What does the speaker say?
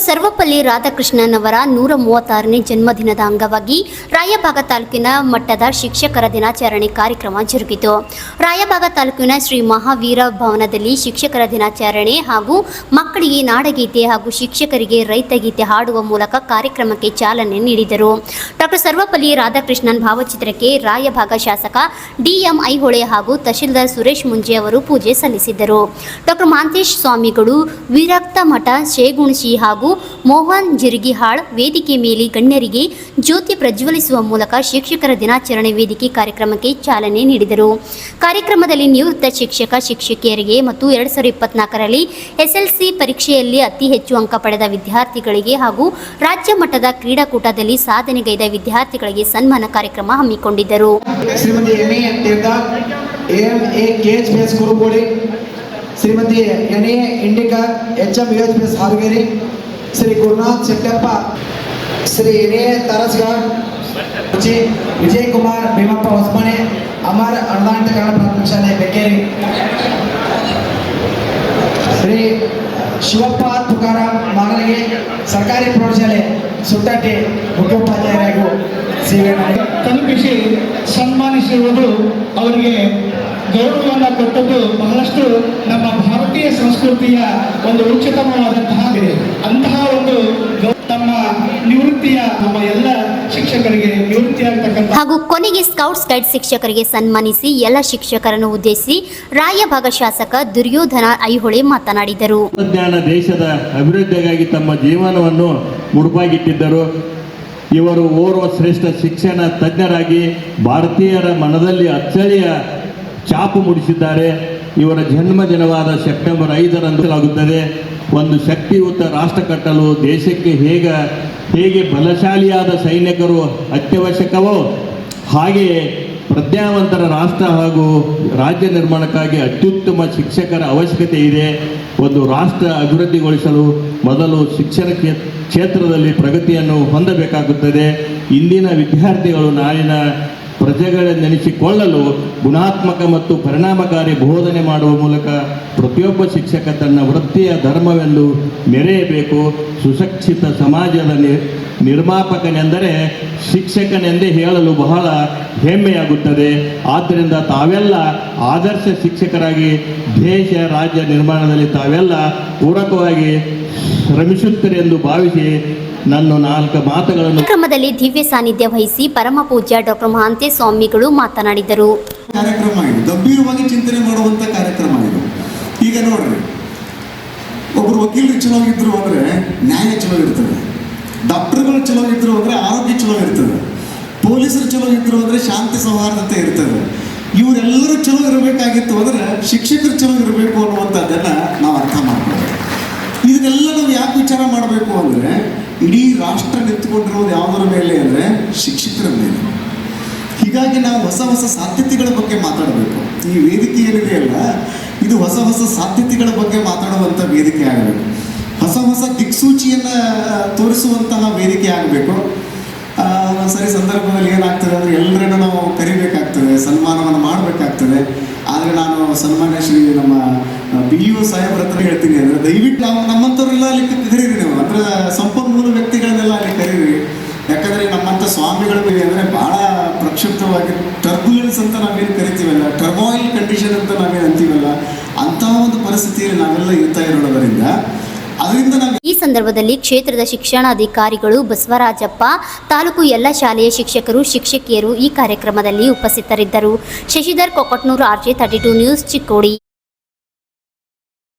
ಸರ್ವಪಲ್ಲಿ ರಾಧಾಕೃಷ್ಣನ್ ಅವರ 136ನೇ ಜನ್ಮದಿನದ ಅಂಗವಾಗಿ ರಾಯಬಾಗ ತಾಲೂಕಿನ ಮಟ್ಟದ ಶಿಕ್ಷಕರ ದಿನಾಚರಣೆ ಕಾರ್ಯಕ್ರಮ ಜರುಗಿತು. ರಾಯಬಾಗ ತಾಲೂಕಿನ ಶ್ರೀ ಮಹಾವೀರ ಭವನದಲ್ಲಿ ಶಿಕ್ಷಕರ ದಿನಾಚರಣೆ ಹಾಗೂ ಮಕ್ಕಳಿಗೆ ನಾಡಗೀತೆ ಹಾಗೂ ಶಿಕ್ಷಕರಿಗೆ ರೈತಗೀತೆ ಹಾಡುವ ಮೂಲಕ ಕಾರ್ಯಕ್ರಮಕ್ಕೆ ಚಾಲನೆ ನೀಡಿದರು. ಡಾಕ್ಟರ್ ಸರ್ವಪಲ್ಲಿ ರಾಧಾಕೃಷ್ಣನ್ ಭಾವಚಿತ್ರಕ್ಕೆ ರಾಯಬಾಗ ಶಾಸಕ ಡಿಎಂ ಐಹೊಳೆ ಹಾಗೂ ತಹಶೀಲ್ದಾರ್ ಸುರೇಶ್ ಮುಂಜೆ ಅವರು ಪೂಜೆ ಸಲ್ಲಿಸಿದರು. ಡಾಕ್ಟರ್ ಮಹಾಂತೇಶ ಸ್ವಾಮಿಗಳು, ವಿರಕ್ತ ಮಠ ಶೇಗುಣಶಿ ಹಾಗೂ ಮೋಹನ್ ಜಿರಗಿಹಾಳ್ ವೇದಿಕೆ ಮೇಲೆ ಗಣ್ಯರಿಗೆ ಜ್ಯೋತಿ ಪ್ರಜ್ವಲಿಸುವ ಮೂಲಕ ಶಿಕ್ಷಕರ ದಿನಾಚರಣೆ ವೇದಿಕೆ ಕಾರ್ಯಕ್ರಮಕ್ಕೆ ಚಾಲನೆ ನೀಡಿದರು. ಕಾರ್ಯಕ್ರಮದಲ್ಲಿ ನಿವೃತ್ತ ಶಿಕ್ಷಕಿಯರಿಗೆ ಮತ್ತು 2024ರಲ್ಲಿ ಎಸ್ಎಲ್ಸಿ ಪರೀಕ್ಷೆಯಲ್ಲಿ ಅತಿ ಹೆಚ್ಚು ಅಂಕ ಪಡೆದ ವಿದ್ಯಾರ್ಥಿಗಳಿಗೆ ಹಾಗೂ ರಾಜ್ಯ ಮಟ್ಟದ ಕ್ರೀಡಾಕೂಟದಲ್ಲಿ ಸಾಧನೆಗೈದ ವಿದ್ಯಾರ್ಥಿಗಳಿಗೆ ಸನ್ಮಾನ ಕಾರ್ಯಕ್ರಮ ಹಮ್ಮಿಕೊಂಡಿದ್ದರು. Shrimati ಎನ್.ಎ. Indica HM. UHPS Haveri, Shri Gurunath Shettappa, Shri ಎನ್.ಎ. ತಾರಸ್ಗಾರ್, Vijay Kumar Bhimappa Hosamane, Amar ಅನುದಾನಿತ ಕನ್ನಡ ಪ್ರಾಥಮಿಕ ಶಾಲೆ ಬೆಕ್ಕೇರಿ, ಶ್ರೀ ಶಿವಪ್ಪ ತುಕಾರಾಮ್ ಮಾಗನಗಿ ಸರ್ಕಾರಿ ಪ್ರೌಢಶಾಲೆ ಸುತ್ತಟ್ಟಿ ಮುಖ್ಯೋಪಾಧ್ಯಾಯರಾಗಿ ಸೇವೆ ತಲುಪಿಸಿ ಸನ್ಮಾನಿಸಿರುವುದು ಅವರಿಗೆ ಗೌರವವನ್ನು ಕೊಟ್ಟದ್ದು ಬಹಳಷ್ಟು ನಮ್ಮ ಭಾರತೀಯ ಸಂಸ್ಕೃತಿಯ ಒಂದು ಉಚಿತವಾದಂತಹ ಅಂತಹ ಒಂದು ತಮ್ಮ ನಿವೃತ್ತಿಯ ನಮ್ಮ ಎಲ್ಲ ಶಿಕ್ಷಕರಿಗೆ ನಿವೃತ್ತಿಯಾಗತಕ್ಕಂಥ ಹಾಗೂ ಕೊನೆಗೆ ಸ್ಕೌಟ್ಸ್ ಗೈಡ್ ಶಿಕ್ಷಕರಿಗೆ ಸನ್ಮಾನಿಸಿ ಎಲ್ಲ ಶಿಕ್ಷಕರನ್ನು ಉದ್ದೇಶಿಸಿ ರಾಯಭಾಗ ಶಾಸಕ ದುರ್ಯೋಧನ ಐಹೊಳೆ ಮಾತನಾಡಿದರು. ತಂತ್ರಜ್ಞಾನ ದೇಶದ ಅಭಿವೃದ್ಧಿಗಾಗಿ ತಮ್ಮ ಜೀವನವನ್ನು ಮುಡುಪಾಗಿಟ್ಟಿದ್ದರು. ಇವರು ಓರ್ವ ಶ್ರೇಷ್ಠ ಶಿಕ್ಷಣ ತಜ್ಞರಾಗಿ ಭಾರತೀಯರ ಮನದಲ್ಲಿ ಅಚ್ಚಳಿಯ ಛಾಪು ಮೂಡಿಸಿದ್ದಾರೆ. ಇವರ ಜನ್ಮದಿನವಾದ ಸೆಪ್ಟೆಂಬರ್ 5ರಂದು ಒಂದು ಶಕ್ತಿಯುತ ರಾಷ್ಟ್ರ ಕಟ್ಟಲು ದೇಶಕ್ಕೆ ಹೇಗೆ ಬಲಶಾಲಿಯಾದ ಸೈನಿಕರು ಅತ್ಯವಶ್ಯಕವೋ ಹಾಗೆಯೇ ಪ್ರಜ್ಞಾವಂತರ ರಾಷ್ಟ್ರ ಹಾಗೂ ರಾಜ್ಯ ನಿರ್ಮಾಣಕ್ಕಾಗಿ ಅತ್ಯುತ್ತಮ ಶಿಕ್ಷಕರ ಅವಶ್ಯಕತೆ ಇದೆ. ಒಂದು ರಾಷ್ಟ್ರ ಅಭಿವೃದ್ಧಿಗೊಳಿಸಲು ಮೊದಲು ಶಿಕ್ಷಣ ಕ್ಷೇತ್ರದಲ್ಲಿ ಪ್ರಗತಿಯನ್ನು ಹೊಂದಬೇಕಾಗುತ್ತದೆ. ಇಂದಿನ ವಿದ್ಯಾರ್ಥಿಗಳು ನಾಳಿನ ಪ್ರಜೆಗಳೆಂದೆನಿಸಿಕೊಳ್ಳಲು ಗುಣಾತ್ಮಕ ಮತ್ತು ಪರಿಣಾಮಕಾರಿ ಬೋಧನೆ ಮಾಡುವ ಮೂಲಕ ಪ್ರತಿಯೊಬ್ಬ ಶಿಕ್ಷಕ ತನ್ನ ವೃತ್ತಿಯ ಧರ್ಮವೆಂದು ಮೆರೆಯಬೇಕು. ಸುಶಿಕ್ಷಿತ ಸಮಾಜದ ನಿರ್ಮಾಪಕನೆಂದರೆ ಶಿಕ್ಷಕನೆಂದೇ ಹೇಳಲು ಬಹಳ ಹೆಮ್ಮೆಯಾಗುತ್ತದೆ. ಆದ್ದರಿಂದ ತಾವೆಲ್ಲ ಆದರ್ಶ ಶಿಕ್ಷಕರಾಗಿ ದೇಶ ರಾಜ್ಯ ನಿರ್ಮಾಣದಲ್ಲಿ ತಾವೆಲ್ಲ ಪೂರಕವಾಗಿ ಶ್ರಮಿಸುತ್ತೀರೆಂದು ಭಾವಿಸಿ ನನ್ನ 4 ಮಾತುಗಳನ್ನು ಕಾರ್ಯಕ್ರಮದಲ್ಲಿ ದಿವ್ಯ ಸಾನ್ನಿಧ್ಯ ವಹಿಸಿ ಪರಮ ಪೂಜ್ಯ ಡಾಕ್ಟರ್ ಮಹಾಂತೇಶ ಸ್ವಾಮಿಗಳು ಮಾತನಾಡಿದರು. ಕಾರ್ಯಕ್ರಮ ಇದು ಗಂಭೀರವಾಗಿ ಚಿಂತನೆ ಮಾಡುವಂಥ ಕಾರ್ಯಕ್ರಮ ಇದು. ಈಗ ನೋಡ್ರಿ, ಒಬ್ಬರು ವಕೀಲರು ಚಲೋ ಇದ್ರು ಅಂದರೆ ನ್ಯಾಯ ಚಲೋ ಇರ್ತದೆ, ಡಾಕ್ಟರ್ಗಳು ಚಲೋ ಇದ್ರು ಅಂದರೆ ಆರೋಗ್ಯ ಚಲೋ ಇರ್ತದೆ, ಪೊಲೀಸರು ಚಲೋ ಇದ್ರು ಅಂದರೆ ಶಾಂತಿ ಸೌಹಾರ್ದತೆ ಇರ್ತದೆ. ಇವರೆಲ್ಲರೂ ಚಲೋ ಇರಬೇಕಾಗಿತ್ತು ಅಂದರೆ ಶಿಕ್ಷಕರು ಚಲೋ ಇರಬೇಕು ಅನ್ನುವಂಥದ್ದನ್ನು ನಾವು ಅರ್ಥ ಮಾಡ್ಕೊಳ್ಬೇಕು. ಇದನ್ನೆಲ್ಲ ನಾವು ಯಾಕೆ ವಿಚಾರ ಮಾಡಬೇಕು ಅಂದರೆ ಇಡೀ ರಾಷ್ಟ್ರ ನಿಂತುಕೊಂಡಿರೋದು ಯಾವುದರ ಮೇಲೆ ಅಂದರೆ ಶಿಕ್ಷಕರ ಮೇಲೆ. ಹೀಗಾಗಿ ನಾವು ಹೊಸ ಹೊಸ ಸಾಧ್ಯತೆಗಳ ಬಗ್ಗೆ ಮಾತಾಡಬೇಕು. ಈ ವೇದಿಕೆ ಏನಿದೆಯಲ್ಲ, ಇದು ಹೊಸ ಹೊಸ ಸಾಧ್ಯತೆಗಳ ಬಗ್ಗೆ ಮಾತಾಡುವಂಥ ವೇದಿಕೆ ಆಗಬೇಕು. ಹೊಸ ಹೊಸ ದಿಕ್ಸೂಚಿಯನ್ನು ತೋರಿಸುವಂತಹ ವೇದಿಕೆ ಆಗಬೇಕು. ಸರಿ ಸಂದರ್ಭದಲ್ಲಿ ಏನಾಗ್ತದೆ ಅಂದರೆ ಎಲ್ಲರನ್ನು ನಾವು ಕರಿಬೇಕಾಗ್ತದೆ, ಸನ್ಮಾನವನ್ನು ಮಾಡಬೇಕಾಗ್ತದೆ. ಆದರೆ ನಾನು ಸನ್ಮಾನ್ಯ ಶ್ರೀ ನಮ್ಮ BU ಸಾಹೇಬ್ರ ಹತ್ರ ಹೇಳ್ತೀನಿ ಅಂದರೆ ದಯವಿಟ್ಟು ನಾವು ನಮ್ಮಂಥವ್ರೆಲ್ಲ ಅಲ್ಲಿ ಕರೀರಿ, ನೀವು ಅಂದರೆ ಸಂಪನ್ಮೂಲ ವ್ಯಕ್ತಿಗಳನ್ನೆಲ್ಲ ಅಲ್ಲಿ ಕರೀರಿ. ಯಾಕಂದರೆ ನಮ್ಮಂಥ ಸ್ವಾಮಿಗಳು ಅಂದರೆ ಭಾಳ ಪ್ರಕ್ಷುಬ್ಧವಾಗಿ ಟರ್ಬುಲೆನ್ಸ್ ಅಂತ ನಾವೇನು ಕರಿತೀವಲ್ಲ, ಟರ್ಮಾಯಿಲ್ ಕಂಡೀಷನ್ ಅಂತ ನಾವೇನು ಅಂತೀವಲ್ಲ, ಅಂತಹ ಒಂದು ಪರಿಸ್ಥಿತಿಯಲ್ಲಿ ನಾವೆಲ್ಲ ಇರ್ತಾ ಇರೋದರಿಂದ ಈ ಸಂದರ್ಭದಲ್ಲಿ ಕ್ಷೇತ್ರದ ಶಿಕ್ಷಣಾಧಿಕಾರಿಗಳು ಬಸವರಾಜಪ್ಪ, ತಾಲೂಕು ಎಲ್ಲ ಶಾಲೆಯ ಶಿಕ್ಷಕರು ಶಿಕ್ಷಕಿಯರು ಈ ಕಾರ್ಯಕ್ರಮದಲ್ಲಿ ಉಪಸ್ಥಿತರಿದ್ದರು. Shashidhar Kokatnur, RJ32 news, Chikkodi.